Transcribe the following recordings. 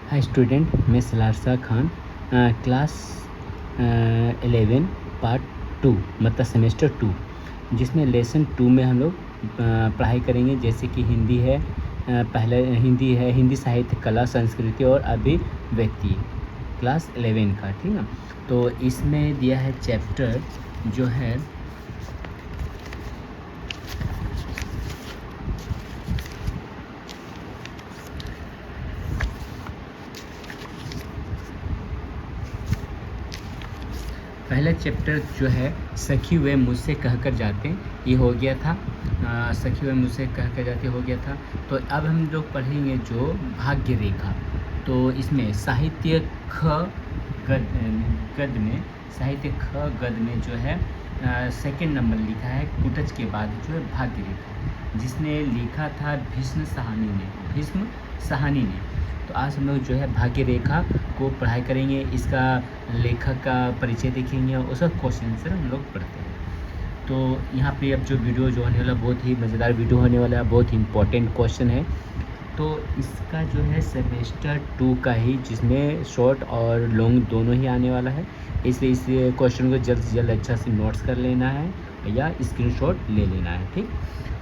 Hi student, मैं सलारसा Khan, class 11 part 2 मतलब semester 2, जिसमें लेसन 2 में हम लोग पढ़ाई करेंगे। जैसे कि हिंदी है, पहले हिंदी है, हिंदी साहित्य, कला, संस्कृति और अभिव्यक्ति, क्लास 11 का, ठीक है। तो इसमें दिया है चैप्टर जो है पहला चैप्टर जो है सखी वे मुझसे कहकर जाते, ये हो गया था। सखी वे मुझसे कहकर जाते हो गया था। तो अब हम लोग पढ़ेंगे जो भाग्य रेखा। तो इसमें साहित्य गद में जो है सेकंड नंबर लिखा है कुटच के बाद जो है भाग्य रेखा, जिसने लिखा था भीष्म साहनी ने। तो आज हम लोग जो है भाग्य रेखा को पढ़ाई करेंगे, इसका लेखक का परिचय देखेंगे और उसका क्वेश्चन आंसर हम लोग पढ़ते हैं। तो यहाँ पे अब जो वीडियो जो होने वाला बहुत ही मज़ेदार वीडियो होने वाला है, बहुत ही इम्पोर्टेंट क्वेश्चन है। तो इसका जो है सेमेस्टर 2 का ही, जिसमें शॉर्ट और लॉन्ग दोनों ही आने वाला है, इसलिए इस क्वेश्चन को जल्द से जल्द अच्छा से नोट्स कर लेना है या स्क्रीनशॉट ले लेना है, ठीक।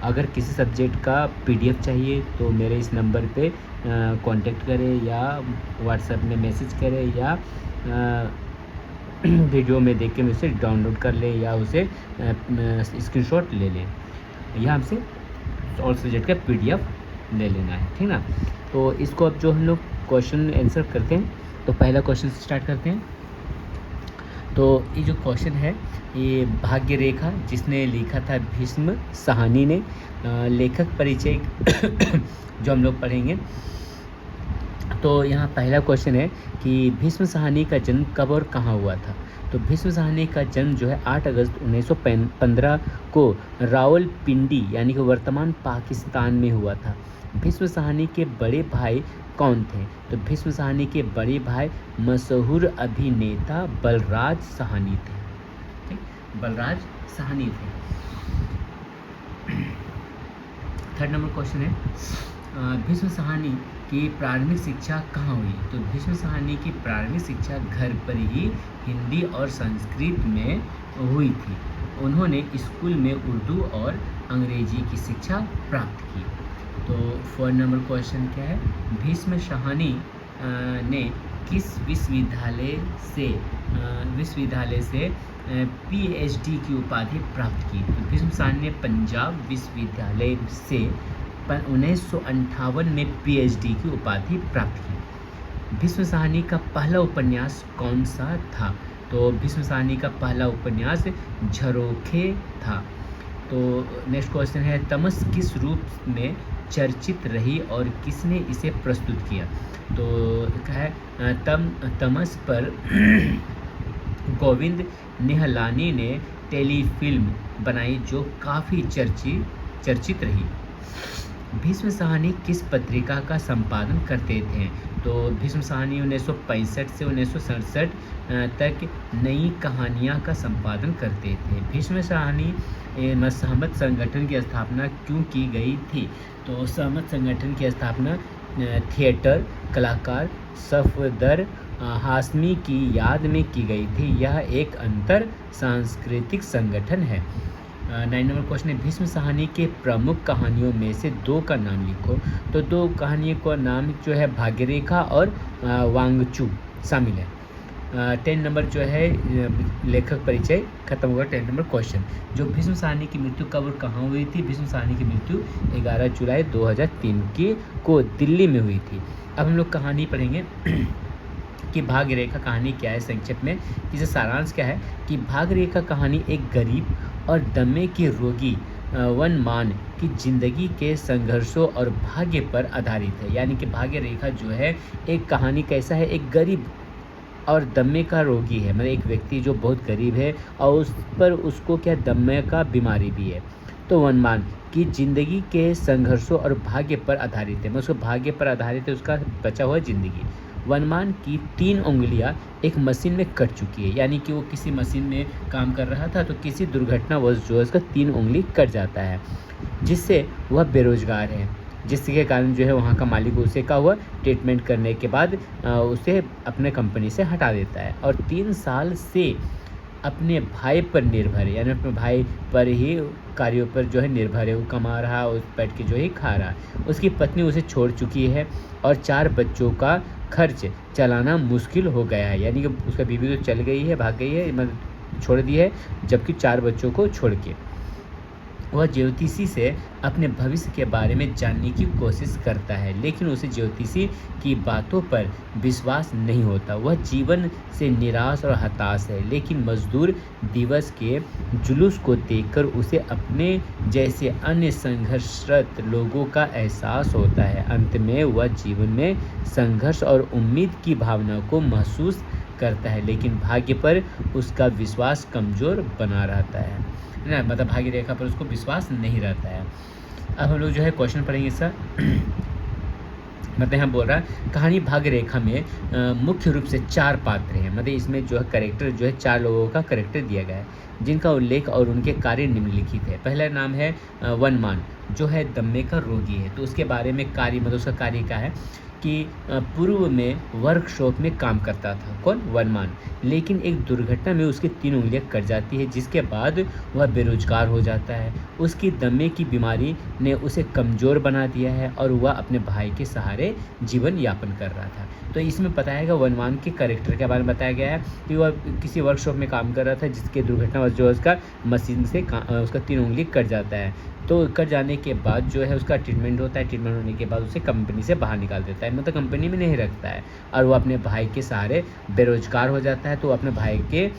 अगर किसी सब्जेक्ट का PDF चाहिए तो मेरे इस नंबर पे कांटेक्ट करें या व्हाट्सएप में मैसेज करें या वीडियो में देख के उसे डाउनलोड कर लें या उसे स्क्रीनशॉट ले लें, या हमसे ऑल सब्जेक्ट का PDF ले लेना है, ठीक ना। तो इसको अब जो हम लोग क्वेश्चन आंसर करते हैं, तो पहला क्वेश्चन से स्टार्ट करते हैं। तो ये जो क्वेश्चन है, ये भाग्य रेखा जिसने लिखा था भीष्म साहनी ने। लेखक परिचय जो हम लोग पढ़ेंगे। तो यहाँ पहला क्वेश्चन है कि भीष्म साहनी का जन्म कब और कहाँ हुआ था। तो भीष्म साहनी का जन्म जो है 8 अगस्त 1915 को रावलपिंडी यानी कि वर्तमान पाकिस्तान में हुआ था। भीष्म साहनी के बड़े भाई कौन थे। तो भीष्म साहनी के बड़े भाई मशहूर अभिनेता बलराज साहनी थे, ठीक, बलराज साहनी थे। थर्ड नंबर क्वेश्चन है भीष्म साहनी की प्रारंभिक शिक्षा कहाँ हुई। तो भीष्म साहनी की प्रारंभिक शिक्षा घर पर ही हिंदी और संस्कृत में हुई थी। उन्होंने स्कूल में उर्दू और अंग्रेजी की शिक्षा प्राप्त की। तो फोर्थ नंबर क्वेश्चन क्या है, भीष्म साहनी ने किस विश्वविद्यालय से PhD की उपाधि प्राप्त की। तो भीष्म साहनी ने पंजाब विश्वविद्यालय से 1958 में PhD की उपाधि प्राप्त की। भीष्म साहनी का पहला उपन्यास कौन सा था। तो भीष्म साहनी का पहला उपन्यास झरोखे था। तो नेक्स्ट क्वेश्चन है तमस किस रूप में चर्चित रही और किसने इसे प्रस्तुत किया। तो क्या है तमस पर गोविंद निहलानी ने टेलीफिल्म बनाई जो काफ़ी चर्चित रही। भीष्म साहनी किस पत्रिका का संपादन करते थे। तो भीष्म साहनी 1965 से 1967 तक नई कहानियाँ का संपादन करते थे। भीष्म साहनी सहमत संगठन की स्थापना क्यों की गई थी। तो सहमत संगठन की स्थापना थिएटर कलाकार सफदर हाशमी की याद में की गई थी। यह एक अंतर सांस्कृतिक संगठन है। 9 नंबर क्वेश्चन है भीष्म साहनी के प्रमुख कहानियों में से 2 का नाम लिखो। तो 2 कहानियों का नाम जो है भाग्यरेखा और वांगचू शामिल है। 10 नंबर जो है लेखक परिचय खत्म होगा। 10 नंबर क्वेश्चन जो भीष्म साहनी की मृत्यु कब और कहाँ हुई थी। भीष्म साहनी की मृत्यु 11 जुलाई 2003 को दिल्ली में हुई थी। अब हम लोग कहानी पढ़ेंगे कि भाग्य रेखा कहानी क्या है संक्षेप में। इसे सारांश क्या है कि भाग्य रेखा कहानी एक गरीब और दमे के रोगी वनमान की जिंदगी के संघर्षों और भाग्य पर आधारित है। यानी कि भाग्य रेखा जो है एक कहानी कैसा है, एक गरीब और दमे का रोगी है, मतलब एक व्यक्ति जो बहुत गरीब है और उस पर उसको क्या दमे का बीमारी भी है। तो वनमान की जिंदगी के संघर्षों और भाग्य पर आधारित है, मतलब उसको भाग्य पर आधारित है उसका बचा हुआ जिंदगी। वनमान की 3 उंगलियां एक मशीन में कट चुकी है, यानी कि वो किसी मशीन में काम कर रहा था तो किसी दुर्घटनावश जो है उसका 3 उंगली कट जाता है, जिससे वह बेरोजगार है। जिसके कारण जो है वहाँ का मालिक उसे क्या हुआ, ट्रीटमेंट करने के बाद उसे अपने कंपनी से हटा देता है और 3 साल से अपने भाई पर निर्भर है, यानी अपने भाई पर ही कार्यों पर जो है निर्भर है। वो कमा रहा है, उस बैठ के जो है खा रहा है। उसकी पत्नी उसे छोड़ चुकी है और 4 बच्चों का खर्च चलाना मुश्किल हो गया है, यानी कि उसका बीवी तो चल गई है, भाग गई है, मतलब छोड़ दी है, जबकि 4 बच्चों को छोड़ के। वह ज्योतिषी से अपने भविष्य के बारे में जानने की कोशिश करता है, लेकिन उसे ज्योतिषी की बातों पर विश्वास नहीं होता। वह जीवन से निराश और हताश है, लेकिन मजदूर दिवस के जुलूस को देखकर उसे अपने जैसे अन्य संघर्षरत लोगों का एहसास होता है। अंत में वह जीवन में संघर्ष और उम्मीद की भावना को महसूस करता है, लेकिन भाग्य पर उसका विश्वास कमज़ोर बना रहता है ना, मतलब भाग्य रेखा पर उसको विश्वास नहीं रहता है। अब हम लोग जो है क्वेश्चन पढ़ेंगे इसका। मतलब यहाँ बोल रहा है कहानी भाग्य रेखा में मुख्य रूप से 4 पात्र हैं, मतलब इसमें जो है करेक्टर जो है 4 लोगों का करेक्टर दिया गया है, जिनका उल्लेख और उनके कार्य निम्नलिखित है। पहला नाम है वनमान, जो है दम्मे का रोगी है। तो उसके बारे में कार्य, मतलब उसका कार्य क्या है कि पूर्व में वर्कशॉप में काम करता था, कौन, वनमान। लेकिन एक दुर्घटना में उसकी 3 उंगलियां कट जाती है, जिसके बाद वह बेरोजगार हो जाता है। उसकी दमे की बीमारी ने उसे कमज़ोर बना दिया है और वह अपने भाई के सहारे जीवन यापन कर रहा था। तो इसमें बताया गया वनमान के कैरेक्टर के बारे में बताया गया है कि वह किसी वर्कशॉप में काम कर रहा था, जिसके दुर्घटना जो है उसका मशीन से उसका 3 उंगली कट जाता है। तो कट जाने के बाद जो है उसका ट्रीटमेंट होता है, ट्रीटमेंट होने के बाद उसे कंपनी से बाहर निकाल देता है, मतलब कंपनी में नहीं रखता है, और वो अपने भाई के सहारे बेरोजगार हो जाता है। तो अपने भाई के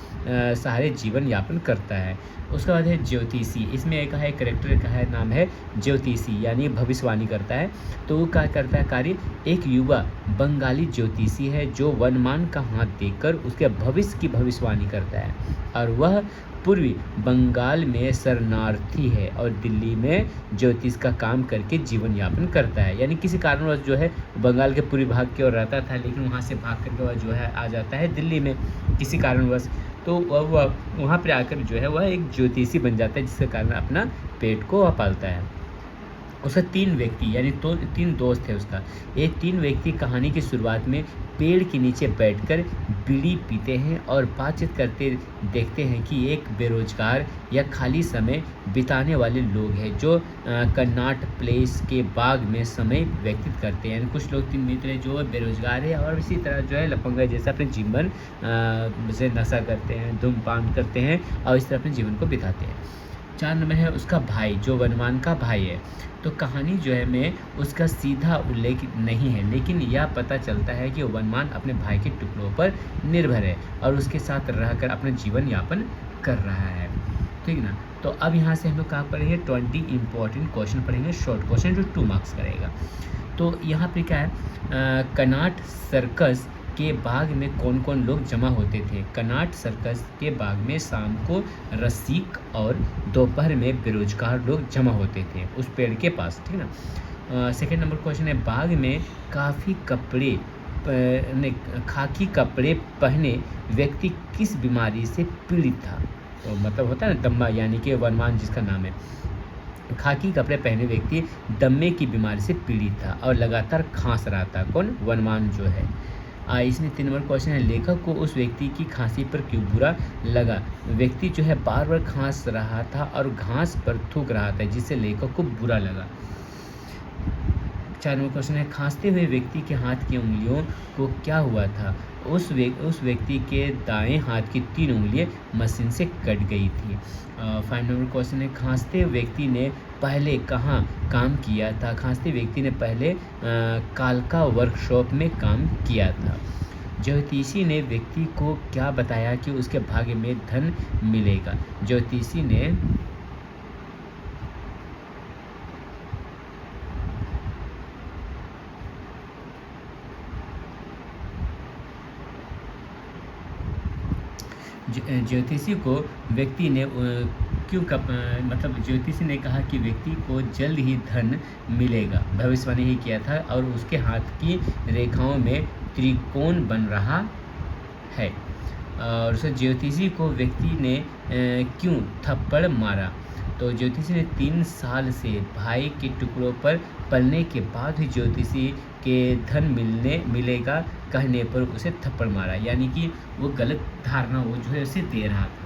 सहारे जीवन यापन करता है। उसके बाद है ज्योतिषी, इसमें एक है करेक्टर का है नाम है ज्योतिषी, यानी भविष्यवाणी करता है। तो वो क्या करता है कार्य, एक युवा बंगाली ज्योतिषी है जो वनमान का हाथ देखकर उसके भविष्य की भविष्यवाणी करता है, और वह पूर्वी बंगाल में शरणार्थी है और दिल्ली में ज्योतिष का काम करके जीवन यापन करता है। यानी किसी कारणवश जो है बंगाल के पूर्वी भाग की ओर रहता था, लेकिन वहाँ से भाग करके वह जो है आ जाता है दिल्ली में किसी कारणवश। तो वह वहाँ पर आकर जो है वह एक ज्योतिषी बन जाता है, जिसके कारण अपना पेट को वह पालता है। उसका 3 व्यक्ति यानी तो 3 दोस्त है उसका। ये 3 व्यक्ति कहानी की शुरुआत में पेड़ के नीचे बैठकर बीड़ी पीते हैं और बातचीत करते देखते हैं कि एक बेरोजगार या खाली समय बिताने वाले लोग हैं जो कन्नाट प्लेस के बाग में समय व्यतीत करते हैं। यानी कुछ लोग 3 मित्र हैं जो बेरोजगार है और इसी तरह जो है लफंगा जैसा अपने जीवन से नशा करते हैं, धूमपान करते हैं और इस तरह अपने जीवन को बिताते हैं। 4 नंबर है उसका भाई, जो वनमान का भाई है। तो कहानी जो है में उसका सीधा उल्लेख नहीं है, लेकिन यह पता चलता है कि वनमान अपने भाई के टुकड़ों पर निर्भर है और उसके साथ रहकर अपना जीवन यापन कर रहा है, ठीक ना। तो अब यहाँ से हम लोग क्या पढ़ेंगे, 20 इंपॉर्टेंट क्वेश्चन पढ़ेंगे, शॉर्ट क्वेश्चन जो 2 मार्क्स करेगा। तो यहाँ पे क्या है, कनाट सर्कस के बाग में कौन कौन लोग जमा होते थे। कनाट सर्कस के बाग में शाम को रसिक और दोपहर में बेरोजगार लोग जमा होते थे उस पेड़ के पास, ठीक ना। सेकेंड नंबर क्वेश्चन है, बाग में खाकी कपड़े पहने व्यक्ति किस बीमारी से पीड़ित था। तो मतलब होता है ना दम्मा, यानी कि वनमान जिसका नाम है। खाकी कपड़े पहने व्यक्ति दम्मे की बीमारी से पीड़ित था और लगातार खांस रहा था, कौन, वनमान जो है। इसमें 3 नंबर क्वेश्चन है, लेखक को उस व्यक्ति की खांसी पर क्यों बुरा लगा। व्यक्ति जो है बार बार खांस रहा था और घास पर थूक रहा था, जिससे लेखक को बुरा लगा। 4 नंबर क्वेश्चन है, खांसते हुए व्यक्ति के हाथ की उंगलियों को क्या हुआ था। उस व्यक्ति के दाएं हाथ की 3 उंगलियां मशीन से कट गई थी। 5 नंबर क्वेश्चन है, खांसते व्यक्ति ने पहले कहाँ काम किया था। खांसते व्यक्ति ने पहले कालका वर्कशॉप में काम किया था। ज्योतिषी ने व्यक्ति को क्या बताया कि उसके भाग्य में धन मिलेगा। ज्योतिषी ने ज्योतिषी को व्यक्ति ने मतलब ज्योतिषी ने कहा कि व्यक्ति को जल्द ही धन मिलेगा, भविष्यवाणी ही किया था, और उसके हाथ की रेखाओं में त्रिकोण बन रहा है। और ज्योतिषी को व्यक्ति ने क्यों थप्पड़ मारा। तो ज्योतिषी ने 3 साल से भाई के टुकड़ों पर पलने के बाद ही ज्योतिषी के धन मिलेगा कहने पर उसे थप्पड़ मारा, यानी कि वो गलत धारणा वो जो है उसे दे रहा था।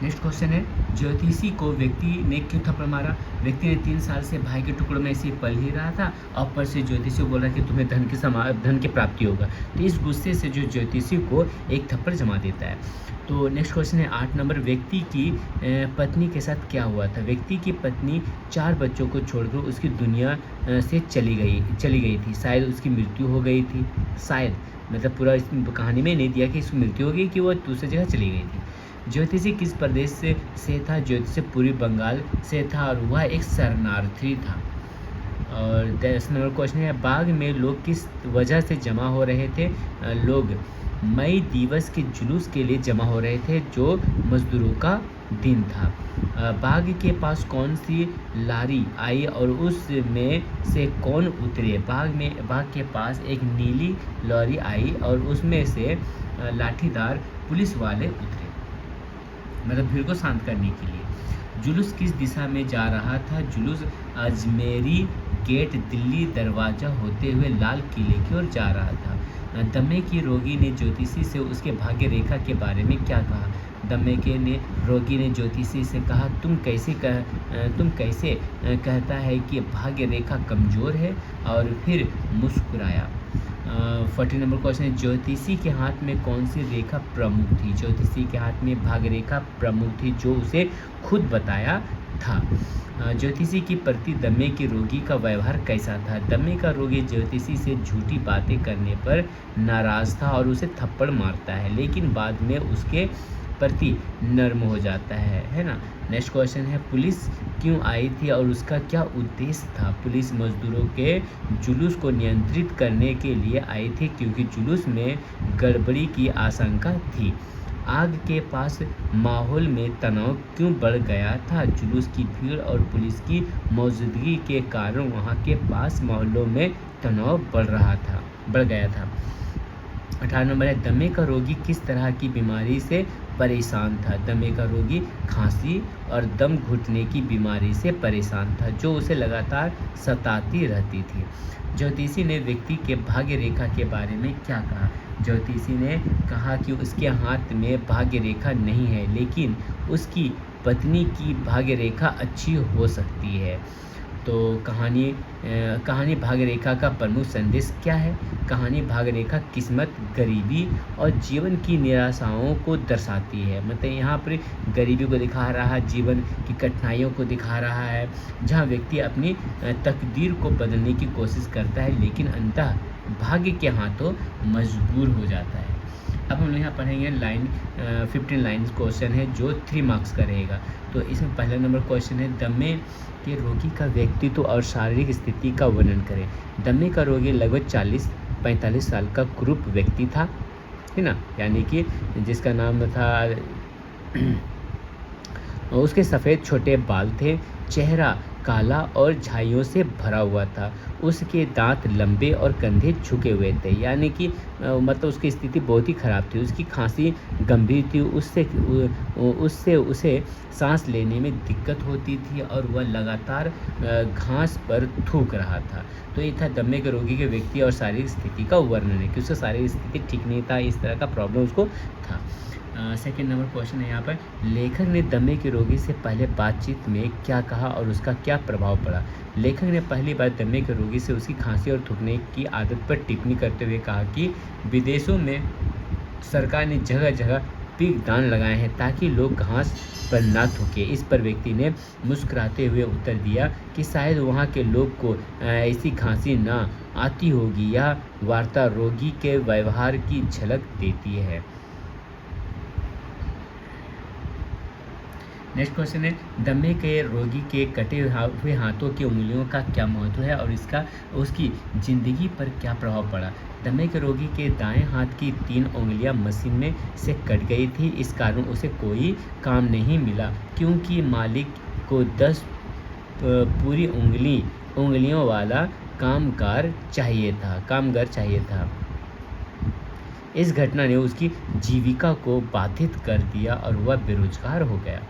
नेक्स्ट क्वेश्चन है, ज्योतिषी को व्यक्ति ने क्यों थप्पड़ मारा? व्यक्ति ने 3 साल से भाई के टुकड़ों में ऐसे ही पल ही रहा था, और ऊपर से ज्योतिषी को बोला कि तुम्हें धन की प्राप्ति होगा। तो इस गुस्से से जो ज्योतिषी को एक थप्पड़ जमा देता है। तो नेक्स्ट क्वेश्चन है 8 नंबर, व्यक्ति की पत्नी के साथ क्या हुआ था? व्यक्ति की पत्नी 4 बच्चों को छोड़कर उसकी दुनिया से चली गई थी। शायद उसकी मृत्यु हो गई थी, शायद, मतलब पूरा इस कहानी में नहीं दिया कि उसकी मृत्यु हो गई कि वो दूसरी जगह चली गई थी। ज्योतिषी किस प्रदेश से था? ज्योतिषी पूर्वी बंगाल से था और वह एक शरणार्थी था। और 10 नंबर क्वेश्चन है, बाग में लोग किस वजह से जमा हो रहे थे? लोग मई दिवस के जुलूस के लिए जमा हो रहे थे, जो मजदूरों का दिन था। बाग के पास कौन सी लारी आई और उसमें से कौन उतरे? बाग के पास एक नीली लॉरी आई और उसमें से लाठीदार पुलिस वाले उतरे, मतलब भीड़ को शांत करने के लिए। जुलूस किस दिशा में जा रहा था? जुलूस अजमेरी गेट दिल्ली दरवाजा होते हुए लाल किले की ओर जा रहा था। दमे की रोगी ने ज्योतिषी से उसके भाग्य रेखा के बारे में क्या कहा? दमे के रोगी ने ज्योतिषी से कहा, तुम कैसे कहता है कि भाग्य रेखा कमज़ोर है, और फिर मुस्कुराया। 40 नंबर क्वेश्चन है, ज्योतिषी के हाथ में कौन सी रेखा प्रमुख थी? ज्योतिषी के हाथ में भाग्य रेखा प्रमुख थी, जो उसे खुद बताया था। ज्योतिषी के प्रति दमे के रोगी का व्यवहार कैसा था? दमे का रोगी ज्योतिषी से झूठी बातें करने पर नाराज था और उसे थप्पड़ मारता है, लेकिन बाद में उसके प्रति नर्म हो जाता है ना। नेक्स्ट क्वेश्चन है, पुलिस क्यों आई थी और उसका क्या उद्देश्य था? पुलिस मजदूरों के जुलूस को नियंत्रित करने के लिए आई थी, क्योंकि जुलूस में गड़बड़ी की आशंका थी। आग के पास माहौल में तनाव क्यों बढ़ गया था? जुलूस की भीड़ और पुलिस की मौजूदगी के कारण वहां के पास माहौलों में तनाव बढ़ गया था। 18 नंबर है, दमे का रोगी किस तरह की बीमारी से परेशान था? दमे का रोगी खांसी और दम घुटने की बीमारी से परेशान था, जो उसे लगातार सताती रहती थी। ज्योतिषी ने व्यक्ति के भाग्य रेखा के बारे में क्या कहा? ज्योतिषी ने कहा कि उसके हाथ में भाग्य रेखा नहीं है, लेकिन उसकी पत्नी की भाग्य रेखा अच्छी हो सकती है। तो कहानी भाग्य रेखा का प्रमुख संदेश क्या है? कहानी भाग्य रेखा किस्मत, गरीबी और जीवन की निराशाओं को दर्शाती है। मतलब यहाँ पर गरीबी को दिखा रहा है, जीवन की कठिनाइयों को दिखा रहा है, जहाँ व्यक्ति अपनी तकदीर को बदलने की कोशिश करता है, लेकिन अंततः भाग्य के हाथों मजबूर हो जाता है। अब हम लोग यहाँ पढ़ेंगे 15 लाइन क्वेश्चन है, जो 3 मार्क्स का रहेगा। तो इसमें पहला नंबर क्वेश्चन है, दमे के रोगी का व्यक्तित्व और शारीरिक स्थिति का वर्णन करें। दमे का रोगी लगभग 40-45 साल का ग्रुप व्यक्ति था, है ना, यानी कि जिसका नाम था उसके सफ़ेद छोटे बाल थे, चेहरा काला और झाइयों से भरा हुआ था, उसके दांत लंबे और कंधे झुके हुए थे, यानी कि मतलब उसकी स्थिति बहुत ही ख़राब थी। उसकी खांसी गंभीर थी, उससे उसे सांस लेने में दिक्कत होती थी और वह लगातार घास पर थूक रहा था। तो ये था दमे के रोगी के व्यक्ति और शारीरिक स्थिति का वर्णन है कि उसका शारीरिक स्थिति ठीक नहीं था, इस तरह का प्रॉब्लम उसको था। सेकेंड नंबर क्वेश्चन है यहाँ पर, लेखक ने दमे के रोगी से पहले बातचीत में क्या कहा और उसका क्या प्रभाव पड़ा? लेखक ने पहली बार दमे के रोगी से उसकी खांसी और थूकने की आदत पर टिप्पणी करते हुए कहा कि विदेशों में सरकार ने जगह जगह बिग दान लगाए हैं ताकि लोग घास पर ना थूके। इस पर व्यक्ति ने मुस्कुराते हुए उत्तर दिया कि शायद वहाँ के लोग को ऐसी खांसी ना आती होगी। यह वार्ता रोगी के व्यवहार की झलक देती है। नेक्स्ट क्वेश्चन है, दमे के रोगी के कटे हुए हाथों की उंगलियों का क्या महत्व है और इसका उसकी ज़िंदगी पर क्या प्रभाव पड़ा। दमे के रोगी के दाएं हाथ की 3 उंगलियां मशीन में से कट गई थी। इस कारण उसे कोई काम नहीं मिला क्योंकि मालिक को 10 पूरी उंगलियों वाला कामगार चाहिए था। इस घटना ने उसकी जीविका को बाधित कर दिया और वह बेरोजगार हो गया।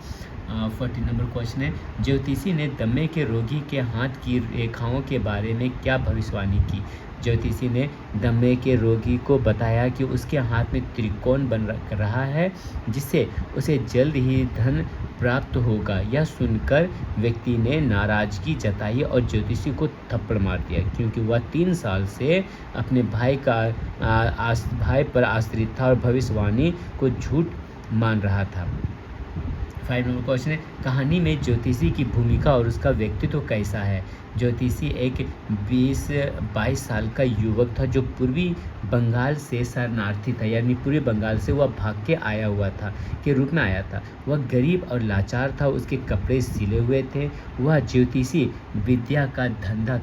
40 नंबर क्वेश्चन है, ज्योतिषी ने दमे के रोगी के हाथ की रेखाओं के बारे में क्या भविष्यवाणी की। ज्योतिषी ने दमे के रोगी को बताया कि उसके हाथ में त्रिकोण बन रहा है जिससे उसे जल्द ही धन प्राप्त होगा। यह सुनकर व्यक्ति ने नाराजगी जताई और ज्योतिषी को थप्पड़ मार दिया क्योंकि वह 3 साल से अपने भाई पर आश्रित था और भविष्यवाणी को झूठ मान रहा था। 5 नंबर क्वेश्चन है, कहानी में ज्योतिषी की भूमिका और उसका व्यक्तित्व कैसा है। ज्योतिषी एक 22 साल का युवक था जो पूर्वी बंगाल से शरणार्थी था, यानी पूर्वी बंगाल से वह भाग के आया हुआ था के रूप में आया था। वह गरीब और लाचार था, उसके कपड़े सिले हुए थे। वह ज्योतिषी विद्या का धंधा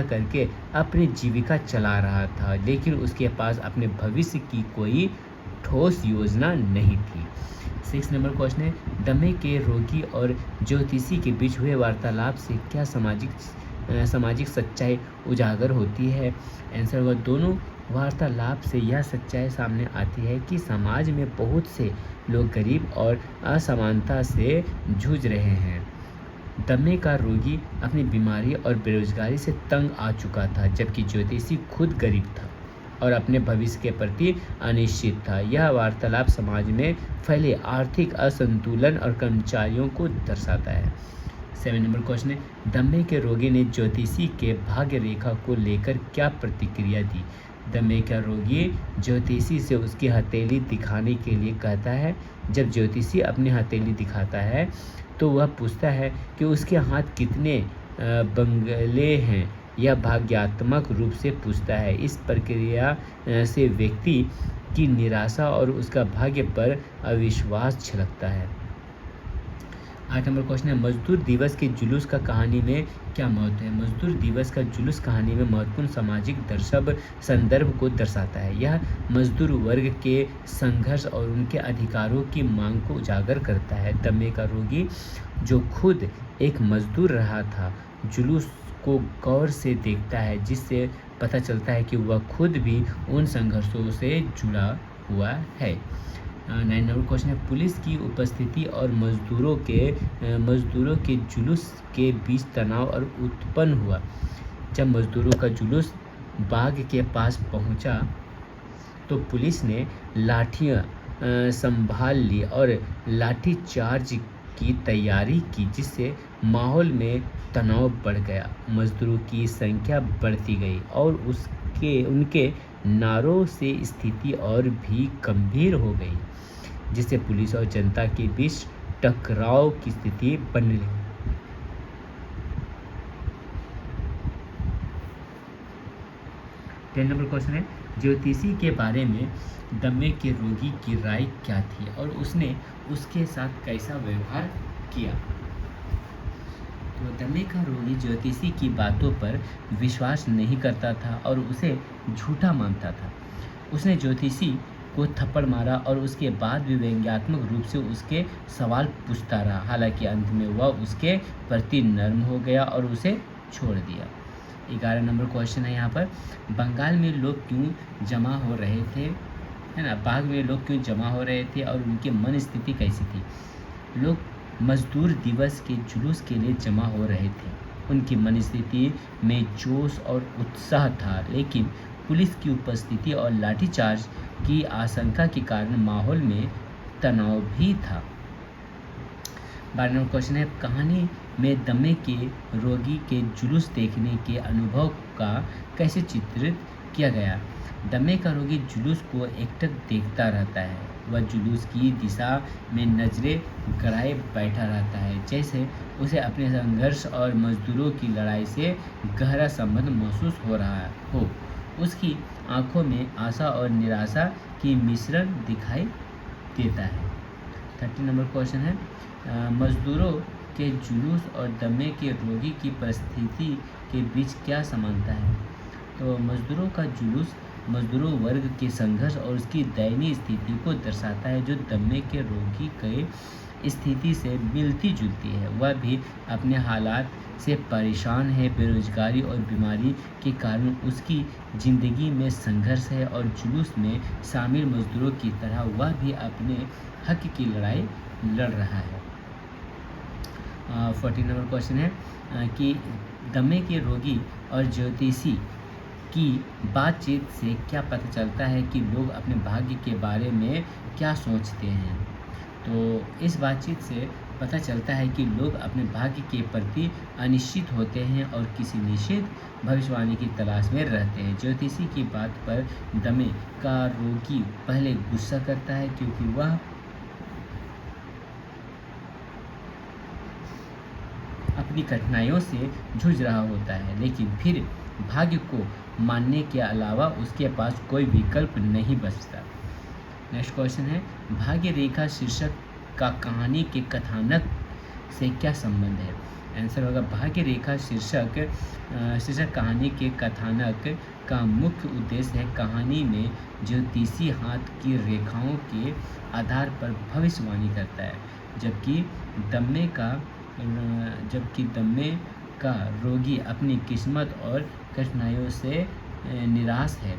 करके अपनी जीविका चला रहा था, लेकिन उसके पास अपने भविष्य की कोई ठोस योजना नहीं थी। 6 नंबर क्वेश्चन है, दमे के रोगी और ज्योतिषी के बीच हुए वार्तालाप से क्या सामाजिक सच्चाई उजागर होती है। आंसर होगा, दोनों वार्तालाप से यह सच्चाई सामने आती है कि समाज में बहुत से लोग गरीब और असमानता से जूझ रहे हैं। दमे का रोगी अपनी बीमारी और बेरोजगारी से तंग आ चुका था, जबकि ज्योतिषी खुद गरीब था और अपने भविष्य के प्रति अनिश्चित था। यह वार्तालाप समाज में फैले आर्थिक असंतुलन और कर्मचारियों को दर्शाता है। 7 नंबर क्वेश्चन है, दमे के रोगी ने ज्योतिषी के भाग्य रेखा को लेकर क्या प्रतिक्रिया दी। दमे का रोगी ज्योतिषी से उसकी हथेली दिखाने के लिए कहता है। जब ज्योतिषी अपनी हथेली दिखाता है तो वह पूछता है कि उसके हाथ कितने बंगले हैं। यह भाग्यात्मक रूप से पूछता है। इस प्रक्रिया से व्यक्ति की निराशा और उसका भाग्य पर अविश्वास झलकता है। 8 नंबर क्वेश्चन है, मजदूर दिवस के जुलूस का कहानी में क्या महत्व है। मजदूर दिवस का जुलूस कहानी में महत्वपूर्ण सामाजिक संदर्भ को दर्शाता है। यह मजदूर वर्ग के संघर्ष और उनके अधिकारों की मांग को उजागर करता है। दमे का रोगी जो खुद एक मजदूर रहा था, जुलूस को गौर से देखता है, जिससे पता चलता है कि वह खुद भी उन संघर्षों से जुड़ा हुआ है। 9 नंबर क्वेश्चन है, पुलिस की उपस्थिति और मजदूरों के जुलूस के बीच तनाव और उत्पन्न हुआ। जब मजदूरों का जुलूस बाग के पास पहुंचा तो पुलिस ने लाठियां संभाल ली और लाठीचार्ज की तैयारी की, जिससे माहौल में तनाव बढ़ गया। मजदूरों की संख्या बढ़ती गई और उनके नारों से स्थिति और भी गंभीर हो गई, जिससे पुलिस और जनता के बीच टकराव की स्थिति बनने लगी। 10 नंबर क्वेश्चन है, ज्योतिषी के बारे में दमे के रोगी की राय क्या थी और उसने उसके साथ कैसा व्यवहार किया। तो दमे का रोगी ज्योतिषी की बातों पर विश्वास नहीं करता था और उसे झूठा मानता था। उसने ज्योतिषी को थप्पड़ मारा और उसके बाद भी व्यंग्यात्मक रूप से उसके सवाल पूछता रहा। हालांकि अंत में वह उसके प्रति नर्म हो गया और उसे छोड़ दिया। 11 नंबर क्वेश्चन है यहाँ पर, बंगाल में लोग क्यों जमा हो रहे थे, है ना, बाग में लोग क्यों जमा हो रहे थे और उनकी मन स्थिति कैसी थी। लोग मजदूर दिवस के जुलूस के लिए जमा हो रहे थे। उनकी मन स्थिति में जोश और उत्साह था, लेकिन पुलिस की उपस्थिति और लाठीचार्ज की आशंका के कारण माहौल में तनाव भी था। 12 नंबर क्वेश्चन है, कहानी में दमे के रोगी के जुलूस देखने के अनुभव का कैसे चित्रित किया गया। दमे का रोगी जुलूस को एकटक देखता रहता है। वह जुलूस की दिशा में नजरें गड़ाए बैठा रहता है, जैसे उसे अपने संघर्ष और मजदूरों की लड़ाई से गहरा संबंध महसूस हो रहा हो। उसकी आंखों में आशा और निराशा की मिश्रण दिखाई देता है। 30 नंबर क्वेश्चन है, मजदूरों के जुलूस और दमे के रोगी की परिस्थिति के बीच क्या समानता है? तो मजदूरों का जुलूस मजदूरों वर्ग के संघर्ष और उसकी दयनीय स्थिति को दर्शाता है, जो दमे के रोगी के स्थिति से मिलती जुलती है। वह भी अपने हालात से परेशान है। बेरोजगारी और बीमारी के कारण उसकी ज़िंदगी में संघर्ष है, और जुलूस में शामिल मजदूरों की तरह वह भी अपने हक की लड़ाई लड़ रहा है। 40 नंबर क्वेश्चन है कि दमे के रोगी और ज्योतिषी की बातचीत से क्या पता चलता है कि लोग अपने भाग्य के बारे में क्या सोचते हैं? तो इस बातचीत से पता चलता है कि लोग अपने भाग्य के प्रति अनिश्चित होते हैं और किसी निश्चित भविष्यवाणी की तलाश में रहते हैं। ज्योतिषी की बात पर दमे का रोगी पहले गुस्सा करता है, क्योंकि वह अपनी कठिनाइयों से जूझ रहा होता है, लेकिन फिर भाग्य को मानने के अलावा उसके पास कोई विकल्प नहीं बचता। नेक्स्ट क्वेश्चन है, भाग्य रेखा शीर्षक का कहानी के कथानक से क्या संबंध है? आंसर होगा भाग्य रेखा शीर्षक कहानी के कथानक का मुख्य उद्देश्य है कहानी में ज्योतिषी हाथ की रेखाओं के आधार पर भविष्यवाणी करता है, जबकि दम्मे का रोगी अपनी किस्मत और कठिनाइयों से निराश है।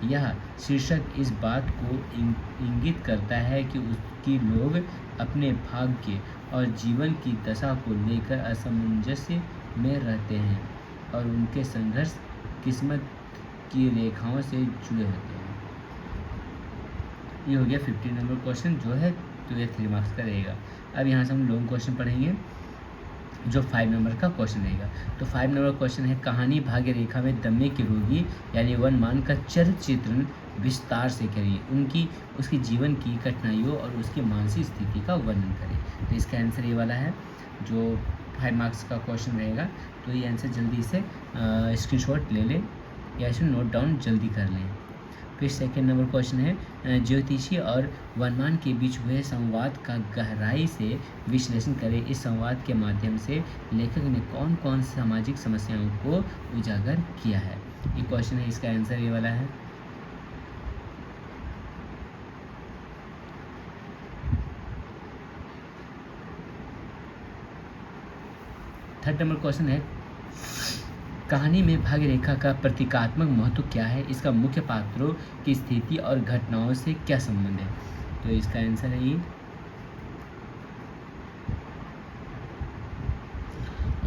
यह शीर्षक इस बात को इंगित करता है कि उसकी लोग अपने भाग्य और जीवन की दशा को लेकर असमंजस्य में रहते हैं, और उनके संघर्ष किस्मत की रेखाओं से जुड़े होते हैं। ये हो गया 50 नंबर क्वेश्चन, जो है तो ये 3 मार्क्स का रहेगा। अब यहाँ से हम लॉन्ग क्वेश्चन पढ़ेंगे, जो 5 नंबर का क्वेश्चन रहेगा। तो 5 नंबर क्वेश्चन है, कहानी भाग्य रेखा में दमे के रोगी यानी वनमान का चरित्र चित्रण विस्तार से करिए। उसकी जीवन की कठिनाइयों और उसकी मानसिक स्थिति का वर्णन करें। तो इसका आंसर ये वाला है, जो 5 मार्क्स का क्वेश्चन रहेगा। तो ये आंसर जल्दी से स्क्रीनशॉट ले लें या इसे नोट डाउन जल्दी कर लें। फिर सेकेंड नंबर क्वेश्चन है, ज्योतिषी और वनमान के बीच हुए संवाद का गहराई से विश्लेषण करें। इस संवाद के माध्यम से लेखक ने कौन कौन सामाजिक समस्याओं को उजागर किया है? ये क्वेश्चन है, इसका आंसर ये वाला है। थर्ड नंबर क्वेश्चन है, कहानी में भाग्य रेखा का प्रतीकात्मक महत्व क्या है? इसका मुख्य पात्रों की स्थिति और घटनाओं से क्या संबंध है? तो इसका आंसर है ये।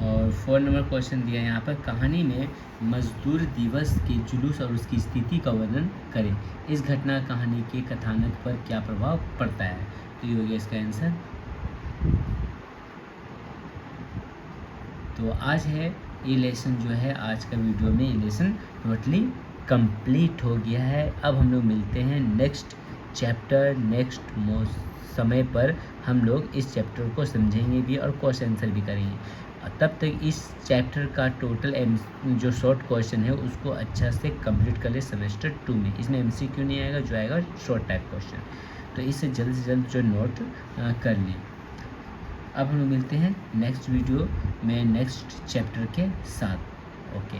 और 4 नंबर क्वेश्चन दिया है यहाँ पर, कहानी में मजदूर दिवस के जुलूस और उसकी स्थिति का वर्णन करें। इस घटना कहानी के कथानक पर क्या प्रभाव पड़ता है? तो ये हो गया इसका आंसर। तो आज है ये लेसन, जो है आज का वीडियो में ये लेसन टोटली कंप्लीट हो गया है। अब हम लोग मिलते हैं नेक्स्ट चैप्टर, नेक्स्ट समय पर हम लोग इस चैप्टर को समझेंगे भी और क्वेश्चन आंसर भी करेंगे। तब तक इस चैप्टर का टोटल जो शॉर्ट क्वेश्चन है उसको अच्छा से कंप्लीट कर ले सेमेस्टर 2 में। इसमें MCQ नहीं आएगा, जो आएगा शॉर्ट टाइप क्वेश्चन। तो इससे जल्द से जल्द जो नोट कर लें। अब हम मिलते हैं नेक्स्ट वीडियो में नेक्स्ट चैप्टर के साथ। ओके।